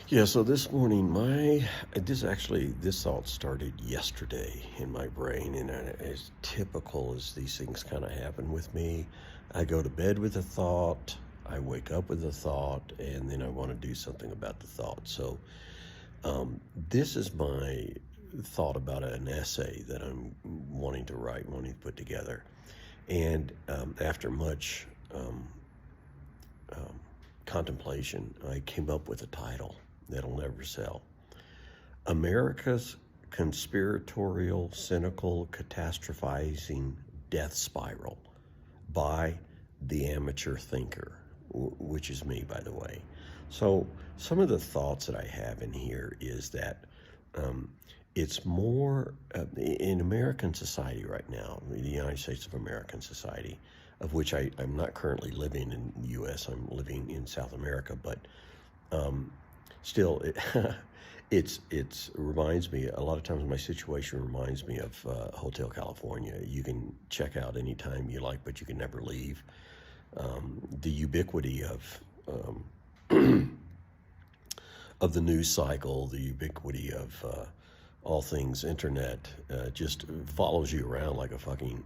Yeah, so this morning, this thought started yesterday in my brain, and as typical as these things kind of happen with me, I go to bed with a thought, I wake up with a thought, and then I want to do something about the thought. So, this is my thought about an essay that I'm wanting to write, wanting to put together. And after much um, contemplation, I came up with a title that'll never sell. America's Conspiratorial, Cynical, Catastrophizing Death Spiral by the Amateur Thinker, which is me, by the way. So, some of the thoughts that I have in here is that um, it's more in American society right now, the United States of American society, of which I'm not currently living in the U.S., I'm living in South America, but um, still, it reminds me a lot of times. My situation reminds me of Hotel California. You can check out anytime you like, but you can never leave. The ubiquity of the news cycle, the ubiquity of all things internet, just follows you around like a fucking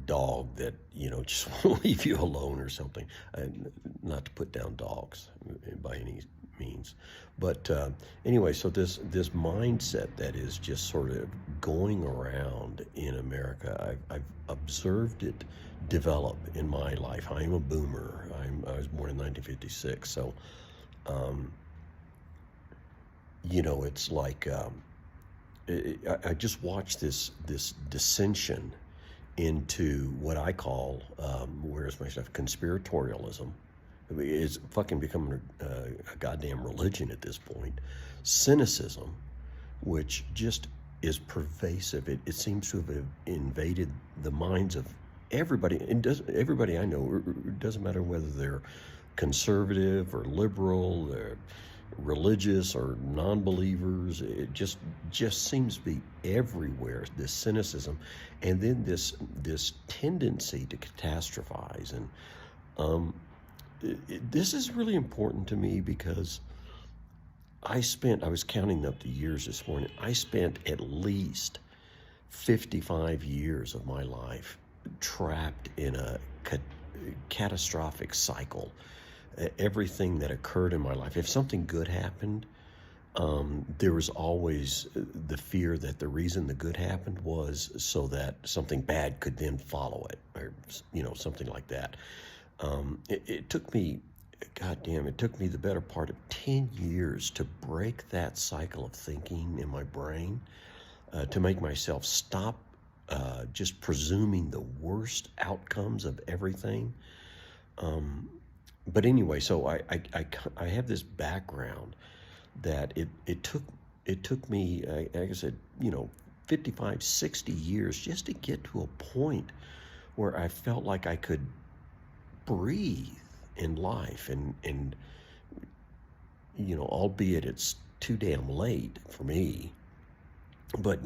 dog that just won't leave you alone or something. Not to put down dogs by any means, but anyway, so this mindset that is just sort of going around in America, I've observed it develop in my life. I am a boomer. I was born in 1956, so um, it's like I just watched this dissension into what I call, where's my stuff, conspiratorialism. I mean, it's fucking becoming a goddamn religion at this point. Cynicism, which just is pervasive. It seems to have invaded the minds of everybody. Everybody I know. It doesn't matter whether they're conservative or liberal, they're religious or non-believers. It just seems to be everywhere, this cynicism, and then this tendency to catastrophize. And um, this is really important to me because I was counting up the years this morning. I spent at least 55 years of my life trapped in a catastrophic cycle. Everything that occurred in my life, if something good happened, there was always the fear that the reason the good happened was so that something bad could then follow it, or something like that. It took me, goddamn, it took me the better part of 10 years to break that cycle of thinking in my brain, to make myself stop just presuming the worst outcomes of everything. But anyway, so I have this background that it took me, like I said, 55, 60 years just to get to a point where I felt like I could breathe in life, and albeit it's too damn late for me, but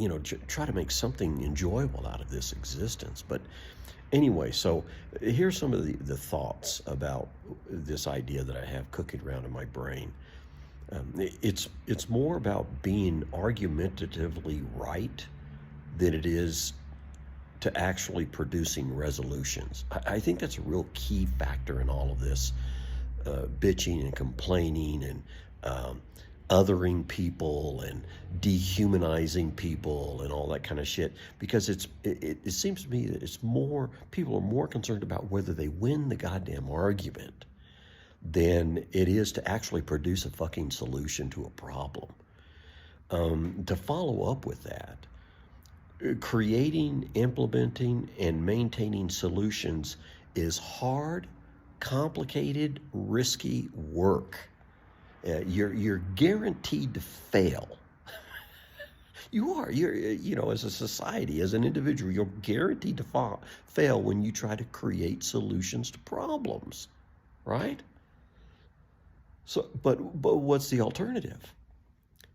try to make something enjoyable out of this existence. But anyway, so here's some of the thoughts about this idea that I have cooking around in my brain. It's more about being argumentatively right than it is to actually producing resolutions. I think that's a real key factor in all of this bitching and complaining and othering people and dehumanizing people and all that kind of shit, because it seems to me that people are more concerned about whether they win the goddamn argument than it is to actually produce a fucking solution to a problem. To follow up with that, creating, implementing, and maintaining solutions is hard, complicated, risky work. You're guaranteed to fail. You are. As a society, as an individual, you're guaranteed to fail when you try to create solutions to problems, right? So, but what's the alternative?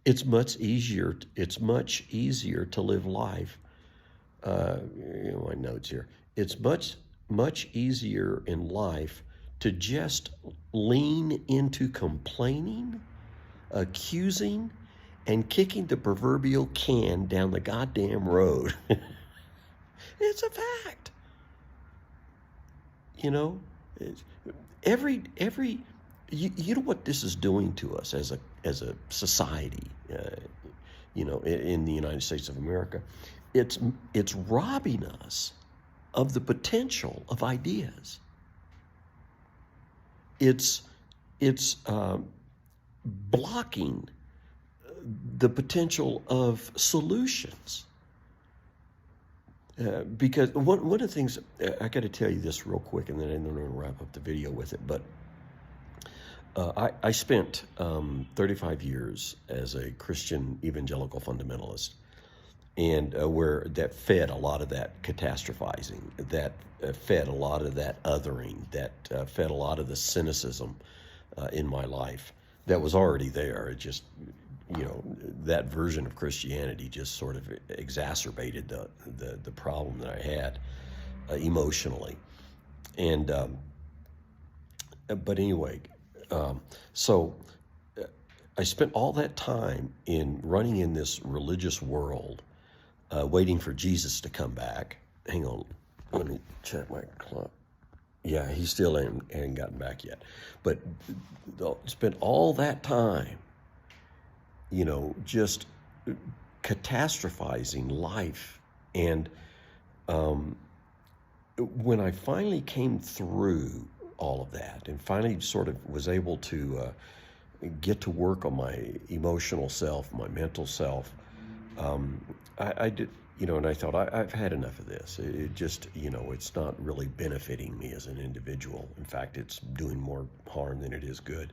It's much easier. It's much easier to live life. My notes here. It's much easier in life to just lean into complaining accusing and kicking the proverbial can down the goddamn road. It's a fact. You know, every you know what this is doing to us as a society. In the United States of America, it's robbing us of the potential of ideas. It's blocking the potential of solutions. Because one of the things, I got to tell you this real quick, and then I'm going to wrap up the video with it. But I spent 35 years as a Christian evangelical fundamentalist, and where that fed a lot of that catastrophizing, that fed a lot of that othering, that fed a lot of the cynicism in my life that was already there. It just, that version of Christianity just sort of exacerbated the problem that I had emotionally. And but anyway, so I spent all that time in running in this religious world, waiting for Jesus to come back. Hang on, let me check my clock. Yeah, he still ain't gotten back yet. But spent all that time, just catastrophizing life. And when I finally came through all of that and finally sort of was able to get to work on my emotional self, my mental self, I did, and I thought, I've had enough of this. It just, it's not really benefiting me as an individual. In fact, it's doing more harm than it is good.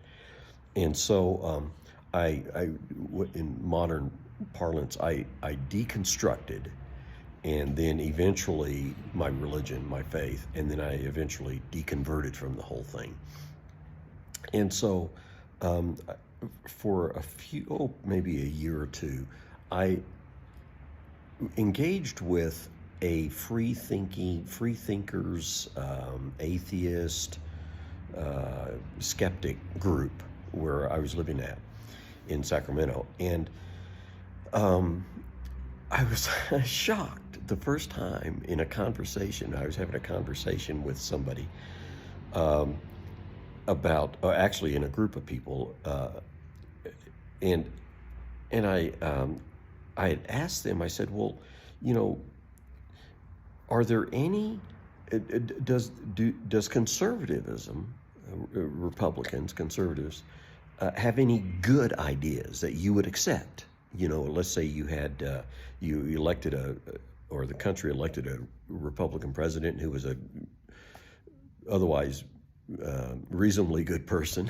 And so in modern parlance, I deconstructed, and then eventually my religion, my faith, and then I eventually deconverted from the whole thing. And so for maybe a year or two, I engaged with a free thinkers, atheist, skeptic group where I was living at in Sacramento. And I was shocked the first time in a conversation. I was having a conversation with somebody about, actually in a group of people, and I had asked them, I said, well, are there any, does conservatism, Republicans, conservatives, have any good ideas that you would accept? Let's say you had, you elected or the country elected a Republican president who was a otherwise reasonably good person,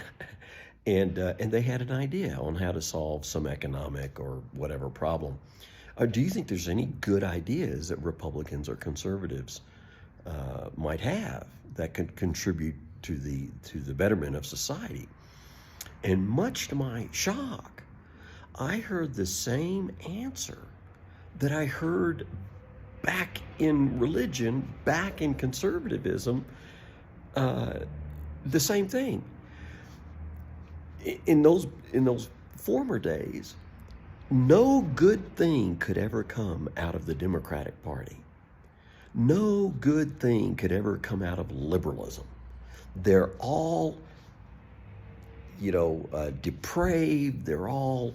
and they had an idea on how to solve some economic or whatever problem. Do you think there's any good ideas that Republicans or conservatives might have that could contribute to the betterment of society? And much to my shock, I heard the same answer that I heard back in religion, back in conservatism, the same thing. In those former days, no good thing could ever come out of the Democratic Party. No good thing could ever come out of liberalism. They're all, depraved. They're all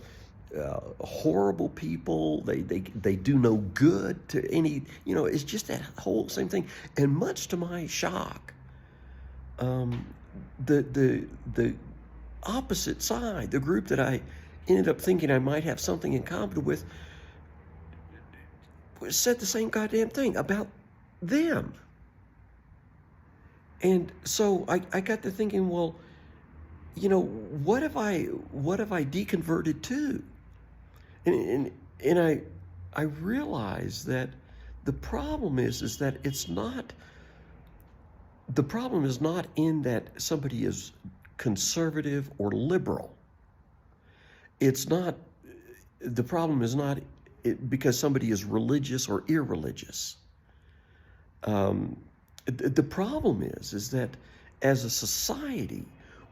horrible people. They do no good to any. It's just that whole same thing. And much to my shock, the opposite side, the group that I ended up thinking I might have something in common with, said the same goddamn thing about them. And so I got to thinking, well, what have I deconverted to? And I realized that the problem is that the problem is not in that somebody is conservative or liberal. The problem is not because somebody is religious or irreligious. The problem is that as a society,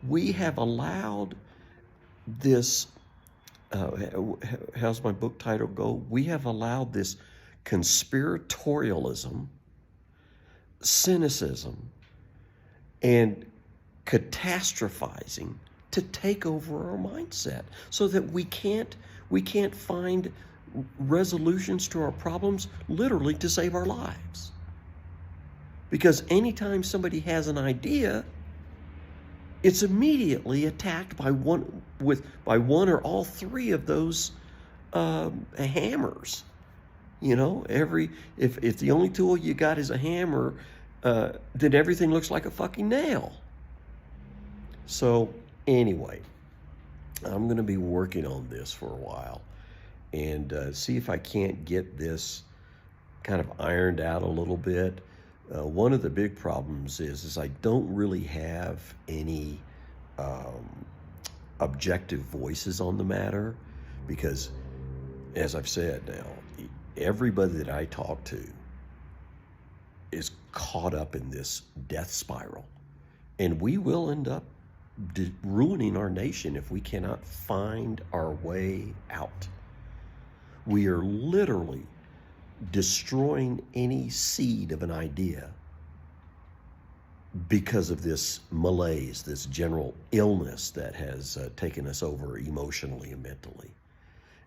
we have allowed this how's my book title go? We have allowed this conspiratorialism, cynicism, and catastrophizing to take over our mindset, so that we can't find resolutions to our problems, literally to save our lives. Because anytime somebody has an idea, it's immediately attacked by one or all three of those hammers. You know, if the only tool you got is a hammer, then everything looks like a fucking nail. So anyway, I'm going to be working on this for a while and see if I can't get this kind of ironed out a little bit. One of the big problems is I don't really have any objective voices on the matter, because, as I've said now, everybody that I talk to is caught up in this death spiral, and we will end up ruining our nation if we cannot find our way out. We are literally destroying any seed of an idea because of this malaise, this general illness that has taken us over emotionally and mentally.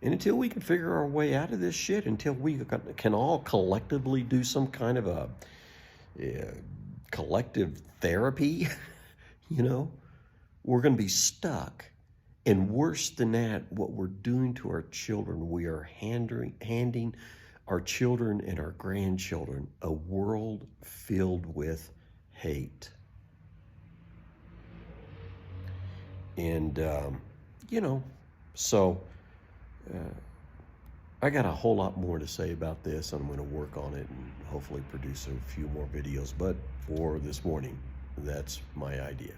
And until we can figure our way out of this shit, until we can all collectively do some kind of a collective therapy, you know, we're going to be stuck. And worse than that, what we're doing to our children, we are handing our children and our grandchildren a world filled with hate. And, so I got a whole lot more to say about this. I'm going to work on it and hopefully produce a few more videos. But for this morning, that's my idea.